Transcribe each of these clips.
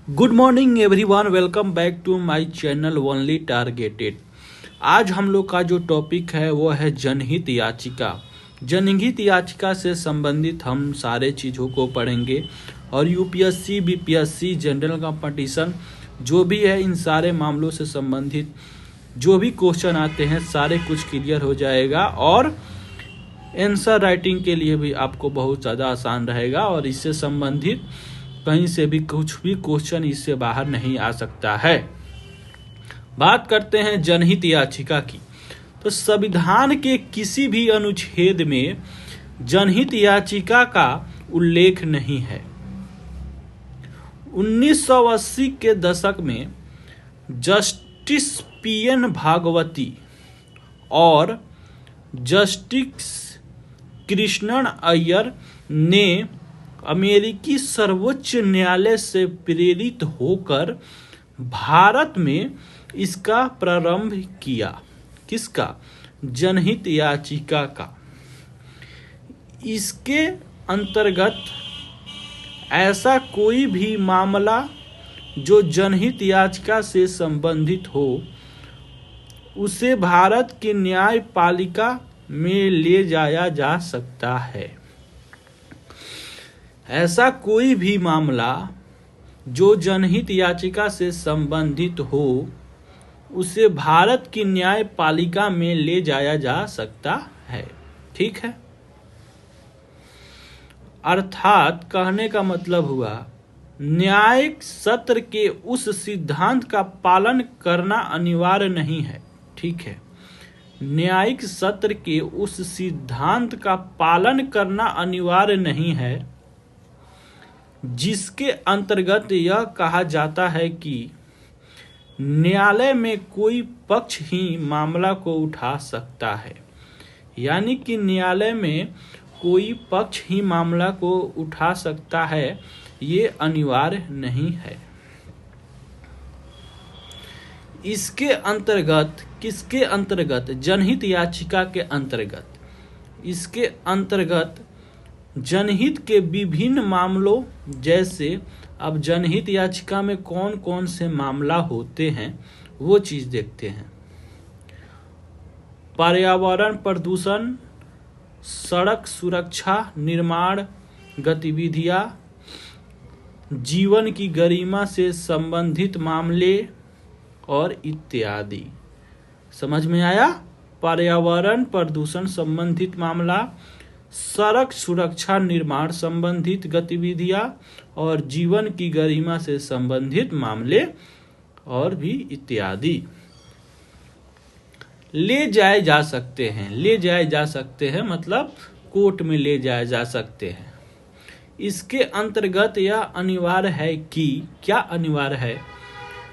Good morning everyone, welcome back to my channel only targeted. आज हम लोग का जो टॉपिक है वो है जनहित याचिका। जनहित याचिका से संबंधित हम सारे चीज़ों को पढ़ेंगे और यूपीएससी बीपीएससी जनरल कंपटीशन जो भी है इन सारे मामलों से संबंधित जो भी क्वेश्चन आते हैं सारे कुछ क्लियर हो जाएगा और आंसर राइटिंग के लिए भी आपको बहुत ज़्यादा आसान रहेगा और इससे संबंधित कहीं से भी कुछ भी क्वेश्चन इससे बाहर नहीं आ सकता है। बात करते हैं जनहित याचिका की। तो संविधान के किसी भी अनुच्छेद में जनहित याचिका का उल्लेख नहीं है। 1980 के दशक में जस्टिस पीएन भागवती और जस्टिस कृष्णन अय्यर ने अमेरिकी सर्वोच्च न्यायालय से प्रेरित होकर भारत में इसका प्रारंभ किया। किसका? जनहित याचिका का। इसके अंतर्गत ऐसा कोई भी मामला जो जनहित याचिका से संबंधित हो उसे भारत की न्यायपालिका में ले जाया जा सकता है। ऐसा कोई भी मामला जो जनहित याचिका से संबंधित हो उसे भारत की न्यायपालिका में ले जाया जा सकता है। ठीक है, अर्थात कहने का मतलब हुआ न्यायिक सत्र के उस सिद्धांत का पालन करना अनिवार्य नहीं है। ठीक है, न्यायिक सत्र के उस सिद्धांत का पालन करना अनिवार्य नहीं है जिसके अंतर्गत यह कहा जाता है कि न्यायालय में कोई पक्ष ही मामला को उठा सकता है। यानी कि न्यायालय में कोई पक्ष ही मामला को उठा सकता है, ये अनिवार्य नहीं है। इसके अंतर्गत किसके अंतर्गत? जनहित याचिका के अंतर्गत। इसके अंतर्गत जनहित के विभिन्न मामलों जैसे अब जनहित याचिका में कौन कौन से मामला होते हैं वो चीज देखते हैं। पर्यावरण प्रदूषण, सड़क सुरक्षा, निर्माण गतिविधियां, जीवन की गरिमा से संबंधित मामले और इत्यादि। समझ में आया? पर्यावरण प्रदूषण संबंधित मामला, सड़क सुरक्षा निर्माण संबंधित गतिविधियां और जीवन की गरिमा से संबंधित मामले और भी इत्यादि ले जाए जा सकते हैं। ले जाए जा सकते हैं मतलब कोर्ट में ले जाए जा सकते हैं। इसके अंतर्गत यह अनिवार्य है कि क्या अनिवार्य है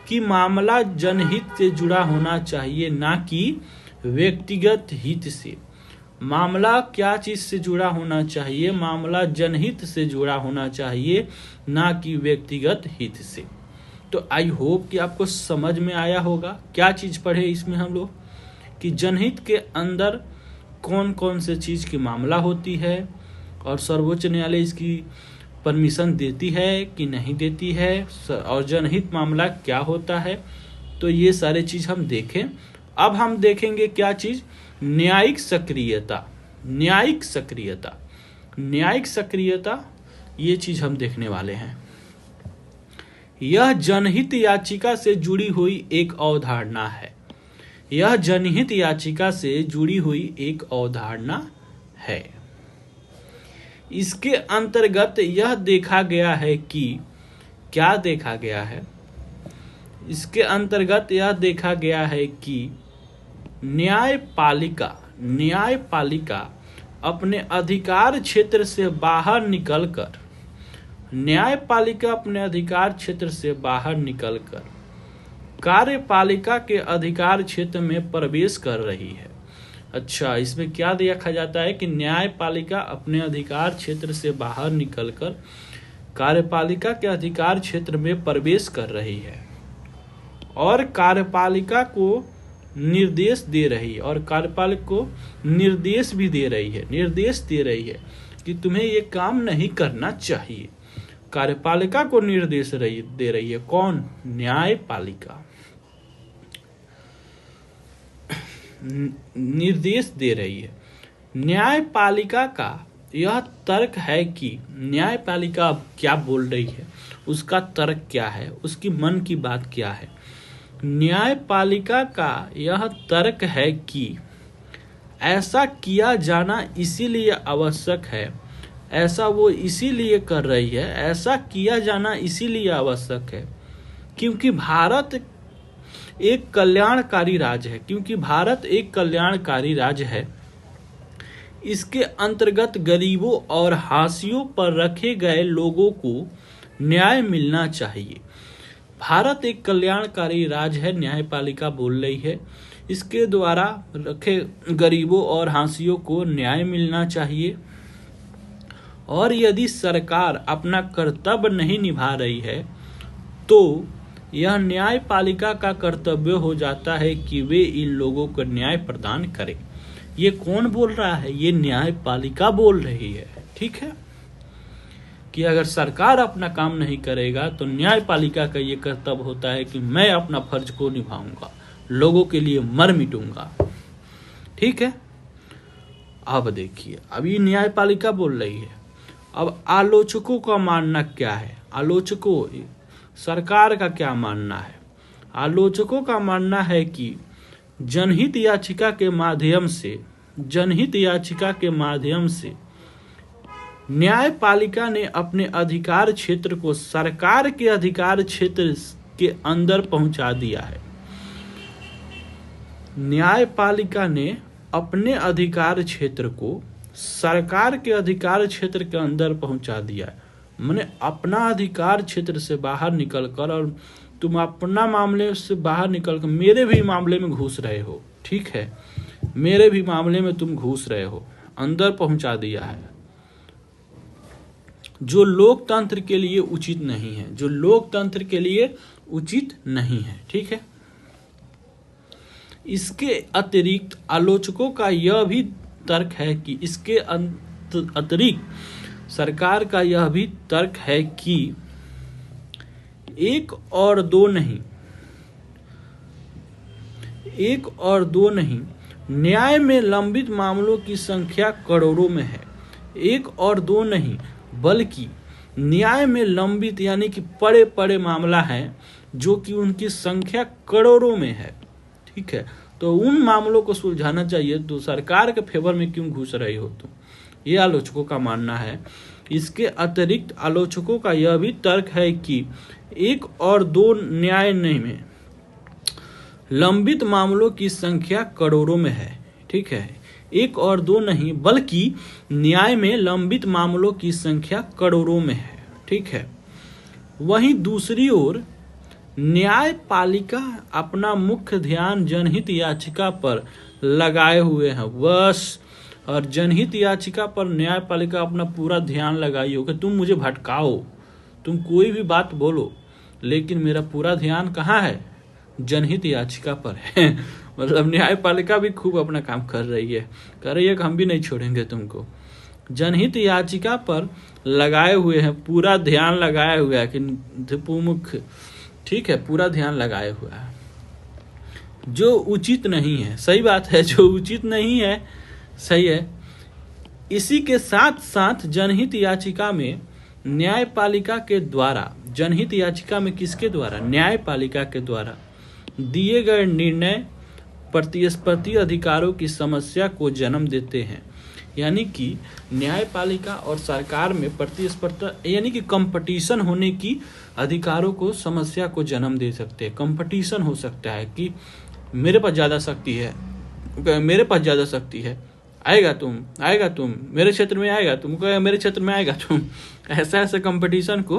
कि मामला जनहित से जुड़ा होना चाहिए, ना कि व्यक्तिगत हित से। मामला क्या चीज से जुड़ा होना चाहिए? मामला जनहित से जुड़ा होना चाहिए, ना कि व्यक्तिगत हित से। तो आई होप कि आपको समझ में आया होगा। क्या चीज पढ़े इसमें हम लोग कि जनहित के अंदर कौन कौन से चीज की मामला होती है और सर्वोच्च न्यायालय इसकी परमिशन देती है कि नहीं देती है और जनहित मामला क्या होता है। तो ये सारे चीज हम देखें। अब हम देखेंगे क्या चीज? न्यायिक सक्रियता। न्यायिक सक्रियता, न्यायिक सक्रियता ये चीज हम देखने वाले हैं। यह जनहित याचिका से जुड़ी हुई एक अवधारणा है। यह जनहित याचिका से जुड़ी हुई एक अवधारणा है। इसके अंतर्गत यह देखा गया है कि क्या देखा गया है? इसके अंतर्गत यह देखा गया है कि न्यायपालिका अपने अधिकार क्षेत्र से बाहर निकलकर कार्यपालिका के अधिकार क्षेत्र में प्रवेश कर रही है। अच्छा, इसमें क्या देखा जाता है कि न्यायपालिका अपने अधिकार क्षेत्र से बाहर निकलकर कार्यपालिका के अधिकार क्षेत्र में प्रवेश कर रही है और कार्यपालिका को निर्देश दे रही है और कार्यपालिका को निर्देश भी दे रही है। निर्देश दे रही है कि तुम्हें ये काम नहीं करना चाहिए। कार्यपालिका को निर्देश दे रही है। कौन? न्यायपालिका निर्देश दे रही है। न्यायपालिका का यह तर्क है कि न्यायपालिका अब क्या बोल रही है, उसका तर्क क्या है, उसकी मन की बात क्या है। न्यायपालिका का यह तर्क है कि ऐसा किया जाना इसीलिए आवश्यक है, ऐसा वो इसीलिए कर रही है, ऐसा किया जाना इसीलिए आवश्यक है क्योंकि भारत एक कल्याणकारी राज्य है, क्योंकि भारत एक कल्याणकारी राज्य है। इसके अंतर्गत गरीबों और हाशियों पर रखे गए लोगों को न्याय मिलना चाहिए। भारत एक कल्याणकारी राज्य है, न्यायपालिका बोल रही है, इसके द्वारा रखे गरीबों और हाशियों को न्याय मिलना चाहिए। और यदि सरकार अपना कर्तव्य नहीं निभा रही है तो यह न्यायपालिका का कर्तव्य हो जाता है कि वे इन लोगों को न्याय प्रदान करें। ये कौन बोल रहा है? ये न्यायपालिका बोल रही है। ठीक है, कि अगर सरकार अपना काम नहीं करेगा तो न्यायपालिका का ये कर्तव्य होता है कि मैं अपना फर्ज को निभाऊंगा, लोगों के लिए मर मिटूंगा। ठीक है, अब देखिए, अभी न्यायपालिका बोल रही है। अब आलोचकों का मानना क्या है? आलोचकों, सरकार का क्या मानना है? आलोचकों का मानना है कि जनहित याचिका के माध्यम से न्यायपालिका ने अपने अधिकार क्षेत्र को सरकार के अधिकार क्षेत्र के अंदर पहुंचा दिया है। न्यायपालिका ने अपने अधिकार क्षेत्र को सरकार के अधिकार क्षेत्र के अंदर पहुंचा दिया है। मैंने अपना अधिकार क्षेत्र से बाहर निकलकर, और तुम अपना मामले से बाहर निकलकर मेरे भी मामले में घुस रहे हो। ठीक है, मेरे भी मामले में तुम घुस रहे हो, अंदर पहुंचा दिया है, जो लोकतंत्र के लिए उचित नहीं है, जो लोकतंत्र के लिए उचित नहीं है। ठीक है, इसके अतिरिक्त आलोचकों का यह भी तर्क है कि इसके अतिरिक्त सरकार का यह भी तर्क है कि एक और दो नहीं, न्याय में लंबित मामलों की संख्या करोड़ों में है। एक और दो नहीं, बल्कि न्याय में लंबित यानी कि बड़े बड़े मामला हैं जो कि उनकी संख्या करोड़ों में है। ठीक है, तो उन मामलों को सुलझाना चाहिए, तो सरकार के फेवर में क्यों घुस रही हो तुम? ये आलोचकों का मानना है। इसके अतिरिक्त आलोचकों का यह भी तर्क है कि एक और दो न्याय में लंबित मामलों की संख्या करोड़ों में है। ठीक है, एक और दो नहीं, बल्कि न्याय में लंबित मामलों की संख्या करोड़ों में है। ठीक है, वहीं दूसरी ओर न्यायपालिका अपना मुख्य ध्यान जनहित याचिका पर लगाए हुए हैं बस। और जनहित याचिका पर न्यायपालिका अपना पूरा ध्यान लगाई हो कि तुम मुझे भटकाओ, तुम कोई भी बात बोलो, लेकिन मेरा पूरा ध्यान कहाँ है? जनहित याचिका पर है। मतलब न्यायपालिका भी खूब अपना काम कर रही है कि हम भी नहीं छोड़ेंगे तुमको। जनहित याचिका पर लगाए हुए हैं, पूरा ध्यान लगाया हुआ है कि मुख्य, ठीक है, पूरा ध्यान लगाए हुआ है। जो उचित नहीं है, सही बात है, जो उचित नहीं है, सही है। इसी के साथ साथ जनहित याचिका में न्यायपालिका के द्वारा, जनहित याचिका में किसके द्वारा? न्यायपालिका के द्वारा दिए गए निर्णय प्रतिस्पर्धी अधिकारों की समस्या को जन्म देते हैं। यानी कि न्यायपालिका और सरकार में प्रतिस्पर्धा यानी कि कंपटीशन होने की अधिकारों को, समस्या को जन्म दे सकते हैं। कंपटीशन हो सकता है कि मेरे पास ज़्यादा शक्ति है, मेरे पास ज़्यादा शक्ति है, आएगा तुम मेरे क्षेत्र में आएगा, तुमको मेरे क्षेत्र में आएगा तुम। ऐसा कंपटीशन को,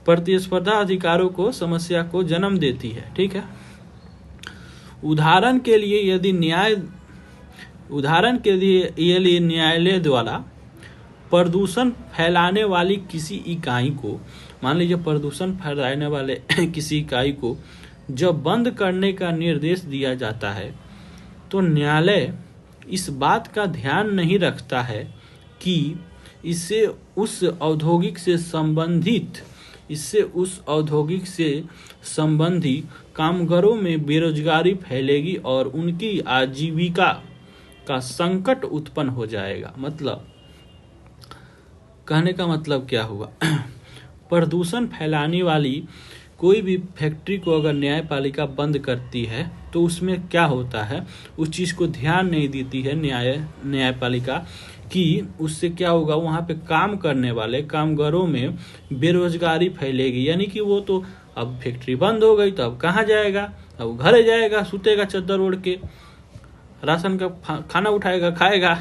प्रतिस्पर्धा अधिकारों को, समस्या को जन्म देती है। ठीक है, उदाहरण के लिए यदि न्यायालय द्वारा प्रदूषण फैलाने वाली किसी इकाई को, मान लीजिए प्रदूषण फैलाने वाले किसी इकाई को जब बंद करने का निर्देश दिया जाता है तो न्यायालय इस बात का ध्यान नहीं रखता है कि इससे उस औद्योगिक से संबंधी कामगारों में बेरोजगारी फैलेगी और उनकी आजीविका का संकट उत्पन्न हो जाएगा। मतलब कहने का मतलब क्या हुआ प्रदूषण फैलाने वाली कोई भी फैक्ट्री को अगर न्यायपालिका बंद करती है तो उसमें क्या होता है, उस चीज़ को ध्यान नहीं देती है न्यायपालिका कि उससे क्या होगा, वहाँ पे काम करने वाले कामगारों में बेरोजगारी फैलेगी। यानी कि वो तो अब फैक्ट्री बंद हो गई तो अब कहाँ जाएगा, अब घर जाएगा, सुतेगा चद्दर ओढ़ के, राशन का खाना उठाएगा खाएगा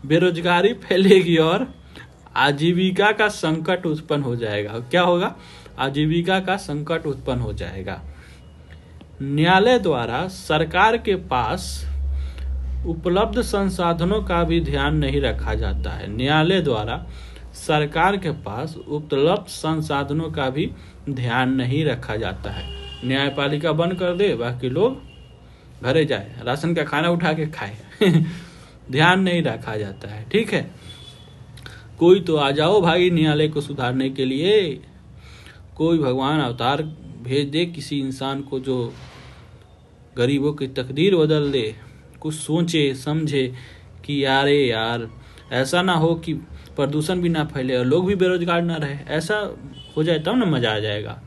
बेरोजगारी फैलेगी और आजीविका का संकट उत्पन्न हो जाएगा। क्या होगा, आजीविका का संकट उत्पन्न हो जाएगा। न्यायालय द्वारा सरकार के पास उपलब्ध संसाधनों का भी ध्यान नहीं रखा जाता है। न्यायालय द्वारा सरकार के पास उपलब्ध संसाधनों का भी ध्यान नहीं रखा जाता है। न्यायपालिका बंद कर दे, बाकी लोग घरे जाए, राशन का खाना उठा के खाए ध्यान नहीं रखा जाता है। ठीक है, कोई तो आ जाओ भाई न्यायालय को सुधारने के लिए, कोई भगवान अवतार भेज दे किसी इंसान को जो गरीबों की तकदीर बदल दे, कुछ सोचे समझे कि यार ऐसा ना हो कि प्रदूषण भी ना फैले और लोग भी बेरोजगार ना रहे। ऐसा हो जाए तब ना मजा आ जाएगा।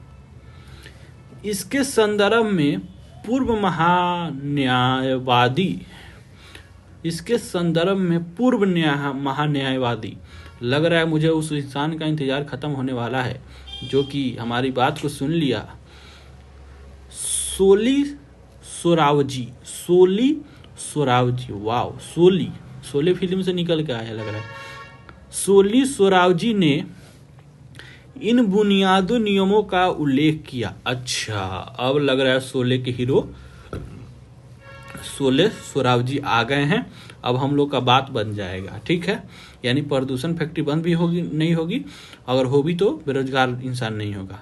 इसके संदर्भ में पूर्व महान्यायवादी लग रहा है मुझे उस इंसान का इंतजार खत्म होने वाला है जो कि हमारी बात को सुन लिया। सोली सोरावजी, वाह, सोली फिल्म से निकल के आया लग रहा है। सोली सोरावजी ने इन बुनियादी नियमों का उल्लेख किया। अच्छा, अब लग रहा है शोले के हीरो सोले सोरावजी आ गए हैं, अब हम लोग का बात बन जाएगा। ठीक है, यानी प्रदूषण फैक्ट्री बंद भी होगी नहीं होगी, अगर हो भी तो बेरोजगार इंसान नहीं होगा।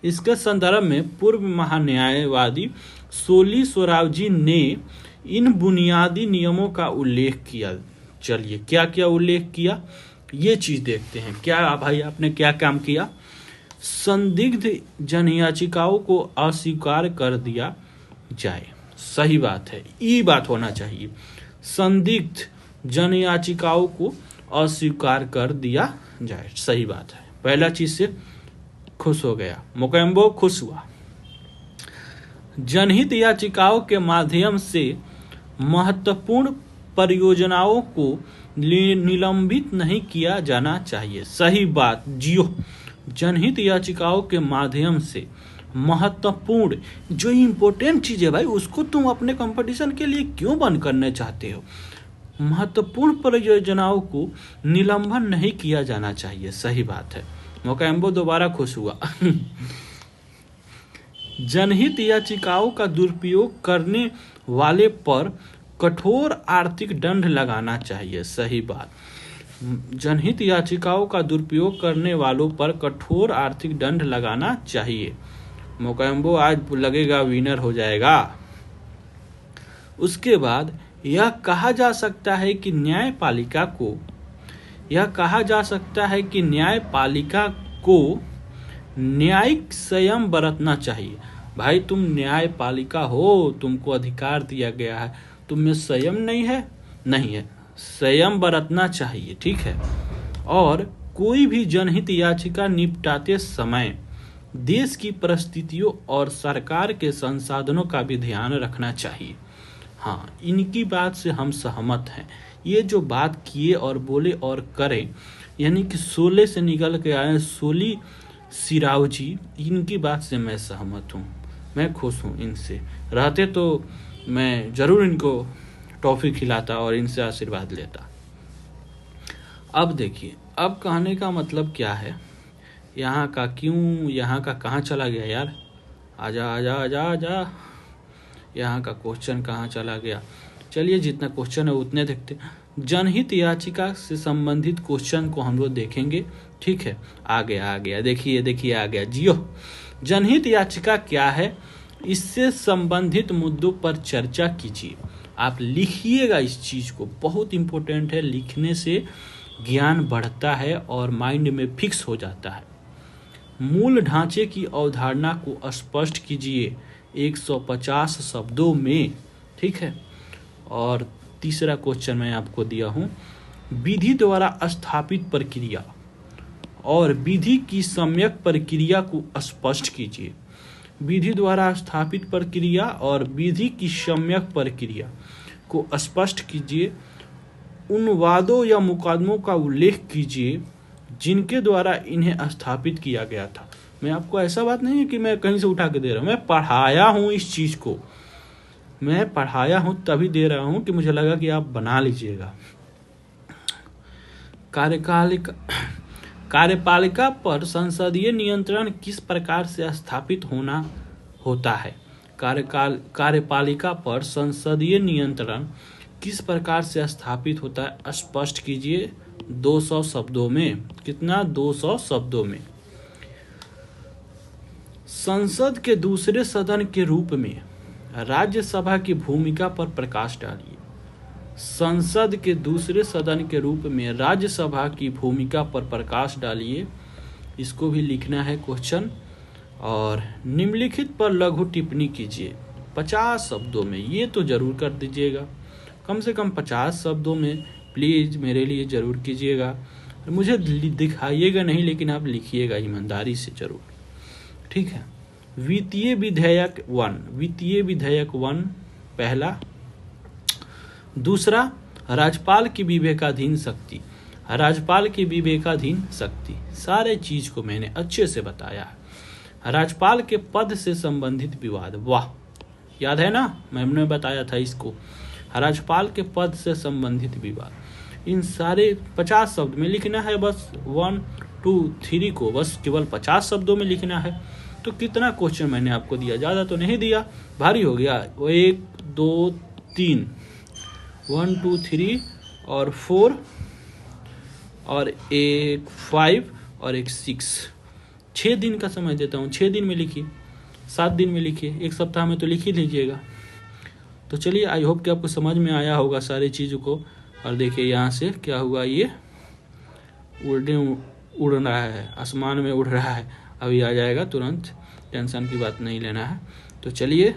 इसके संदर्भ में पूर्व महान्यायवादी सोली सोरावजी ने इन बुनियादी नियमों का उल्लेख किया। चलिए क्या क्या उल्लेख किया ये चीज देखते हैं। क्या भाई आपने क्या काम किया, संदिग्ध जनयाचिकाओं को अस्वीकार कर दिया जाए। सही बात है, ये बात होना चाहिए, संदिग्ध जनयाचिकाओं को अस्वीकार कर दिया जाए। सही बात है, पहला चीज से खुश हो गया, मोकेम्बो खुश हुआ। जनहित याचिकाओं के माध्यम से महत्वपूर्ण परियोजनाओं को निलंबित नहीं किया जाना चाहिए। सही बात, जियो। जनहित याचिकाओं के माध्यम से महत्वपूर्ण जो इम्पोर्टेंट चीज है भाई उसको तुम अपने कंपटीशन के लिए क्यों बंद करना चाहते हो। महत्वपूर्ण परियोजनाओं को निलंबन नहीं किया जाना चाहिए। सही बात है, मोकेम्बो दोबारा खुश हुआ जनहित याचिकाओं का दुरुपयोग करने वाले पर कठोर आर्थिक दंड लगाना चाहिए। सही बात, जनहित याचिकाओं का दुरुपयोग करने वालों पर कठोर आर्थिक दंड लगाना चाहिए। मोकेम्बो आज लगेगा विनर हो जाएगा। उसके बाद यह कहा जा सकता है कि न्यायपालिका को न्यायिक संयम बरतना चाहिए। भाई तुम न्यायपालिका हो, तुमको अधिकार दिया गया है, तुम में संयम नहीं है, संयम बरतना चाहिए। ठीक है, और कोई भी जनहित याचिका निपटाते समय देश की परिस्थितियों और सरकार के संसाधनों का भी ध्यान रखना चाहिए। हाँ, इनकी बात से हम सहमत हैं। ये जो बात किए और बोले और करें, यानी कि शोले से निकल के आए सोली सिरावजी, इनकी बात से मैं सहमत हूँ, मैं खुश हूँ। इनसे रहते तो मैं जरूर इनको टॉफी खिलाता और इनसे आशीर्वाद लेता। अब देखिए, अब कहने का मतलब क्या है, यहाँ का क्यों, यहाँ का कहाँ चला गया यार, आजा, यहाँ का क्वेश्चन कहाँ चला गया। चलिए जितना क्वेश्चन है उतने देखते हैं। जनहित याचिका से संबंधित क्वेश्चन को हम लोग देखेंगे। ठीक है, आ गया, देखिए आ गया, जियो। जनहित याचिका क्या है, इससे संबंधित मुद्दों पर चर्चा कीजिए। आप लिखिएगा इस चीज को, बहुत इंपॉर्टेंट है, लिखने से ज्ञान बढ़ता है और माइंड में फिक्स हो जाता है। मूल ढांचे की अवधारणा को स्पष्ट कीजिए 150 शब्दों में। ठीक है। और तीसरा क्वेश्चन मैं आपको दिया हूं, विधि द्वारा स्थापित प्रक्रिया और विधि की सम्यक प्रक्रिया को स्पष्ट कीजिए। विधि द्वारा स्थापित प्रक्रिया और विधि की सम्यक प्रक्रिया को स्पष्ट कीजिए। उन वादों या मुकदमों का उल्लेख कीजिए जिनके द्वारा इन्हें स्थापित किया गया था। मैं आपको ऐसा बात नहीं है कि मैं कहीं से उठा के दे रहा हूँ, मैं पढ़ाया हूँ इस चीज को, मैं पढ़ाया हूँ तभी दे रहा हूँ कि मुझे लगा कि आप बना लीजिएगा। कार्यपालिका पर संसदीय नियंत्रण किस प्रकार से स्थापित होता है? कार्यपालिका पर संसदीय नियंत्रण किस प्रकार से स्थापित होता है? स्पष्ट कीजिए 200 शब्दों में। कितना? 200 शब्दों में। संसद के दूसरे सदन के रूप में राज्यसभा की भूमिका पर प्रकाश डालिए। संसद के दूसरे सदन के रूप में राज्यसभा की भूमिका पर प्रकाश डालिए। इसको भी लिखना है क्वेश्चन। और निम्नलिखित पर लघु टिप्पणी कीजिए 50 शब्दों में। ये तो जरूर कर दीजिएगा, कम से कम 50 शब्दों में प्लीज मेरे लिए जरूर कीजिएगा। मुझे दिखाइएगा नहीं, लेकिन आप लिखिएगा ईमानदारी से जरूर। ठीक है। वित्तीय विधेयक 1। वित्तीय विधेयक 1 पहला। दूसरा, राज्यपाल की विवेकाधीन शक्ति। राज्यपाल की विवेकाधीन शक्ति, सारे चीज को मैंने अच्छे से बताया है। राज्यपाल के पद से संबंधित विवाद, वाह याद है ना, मैंने बताया था इसको। राज्यपाल के पद से संबंधित विवाद, इन सारे 50 शब्द में लिखना है। बस 1, 2, 3 को बस केवल 50 शब्दों में लिखना है। तो कितना क्वेश्चन मैंने आपको दिया? ज्यादा तो नहीं दिया, भारी हो गया। 1, 2, 3, 1, 2, 3 और 4 और एक 5 और एक 6। 6 दिन का समय देता हूँ, 6 दिन में लिखिए, 7 दिन में लिखिए, एक सप्ताह में तो लिख ही लीजिएगा। तो चलिए, आई होप कि आपको समझ में आया होगा सारी चीज़ों को। और देखिए यहाँ से क्या हुआ, ये उड़ रहा है, आसमान में उड़ रहा है, अभी आ जाएगा तुरंत, टेंशन की बात नहीं लेना है। तो चलिए,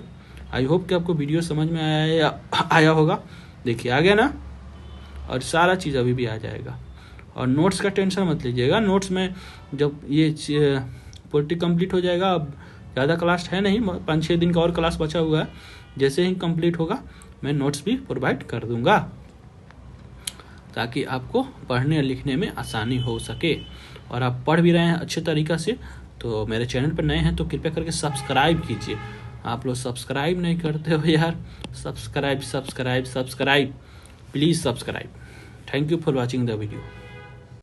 आई होप कि आपको वीडियो समझ में आया होगा। देखिए आ गया ना, और सारा चीज़ अभी भी आ जाएगा। और नोट्स का टेंशन मत लीजिएगा, नोट्स में जब ये पोलिटी कंप्लीट हो जाएगा, अब ज़्यादा क्लास है नहीं, 5-6 दिन का और क्लास बचा हुआ है, जैसे ही कंप्लीट होगा मैं नोट्स भी प्रोवाइड कर दूंगा, ताकि आपको पढ़ने और लिखने में आसानी हो सके। और आप पढ़ भी रहे हैं अच्छे तरीक़ा से, तो मेरे चैनल पर नए हैं तो कृपया करके सब्सक्राइब कीजिए। आप लोग सब्सक्राइब नहीं करते हो यार, subscribe please subscribe. Thank you for watching the video.